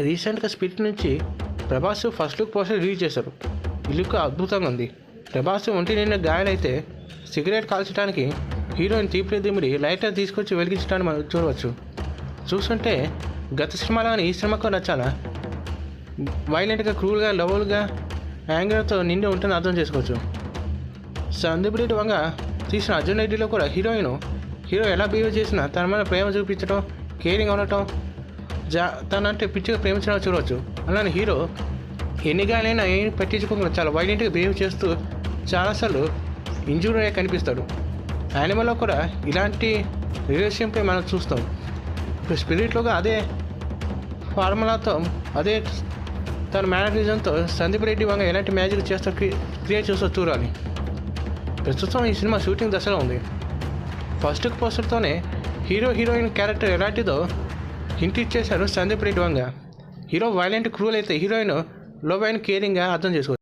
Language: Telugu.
రీసెంట్గా స్పిరిట్ నుంచి Prabhas first look poster release చేశారు. ఈ లుక్ అద్భుతంగా ఉంది. ప్రభాస్ ఒంటి నిండా గాయాలైతే సిగరెట్ కాల్చడానికి హీరోయిన్ తీపిరి దిమిరి లైటర్ తీసుకొచ్చి వెలిగించడానికి మనం చూడవచ్చు. చూస్తుంటే గత సినిమాలోని ఈ సినిమాకు నచ్చాలా వైలెంట్గా క్రూల్గా లవల్గా యాంగర్తో నిండి ఉంటుందని అర్థం చేసుకోవచ్చు. సందీప్ రెడ్డి వంగ తీసిన అర్జున్ రెడ్డిలో కూడా హీరో ఎలా బిహేవ్ చేసినా తన మీద ప్రేమ చూపించడం, కేరింగ్ ఉండటం, తనంటే పిచ్చిగా ప్రేమించడం చూడవచ్చు. అలానే హీరో ఎన్ని గాలైనా ఏం పట్టించుకోకుండా చాలా వైలెంట్గా బిహేవ్ చేస్తూ చాలాసార్లు ఇంజూరీ అయ్యే కనిపిస్తాడు. యానిమల్లో కూడా ఇలాంటి రిలేషన్షిప్ని మనం చూస్తాం. ఇప్పుడు స్పిరిట్లోగా అదే ఫార్ములాతో అదే తన మేనరిజంతో సందీప్ రెడ్డి వంగ ఎలాంటి మ్యాజిక్ చేస్తా క్రియేట్ చేస్తూ చూడాలి. ప్రస్తుతం ఈ సినిమా షూటింగ్ దశలో ఉంది. ఫస్ట్ పోస్టర్తోనే హీరోయిన్ క్యారెక్టర్ ఎలాంటిదో హింట్ ఇచ్చేశారు Sandeep Reddy Vanga. Hero violent cruel అయితే హీరోయిన్ లో అండ్ కేరింగ్గా అర్థం చేసుకోవచ్చు.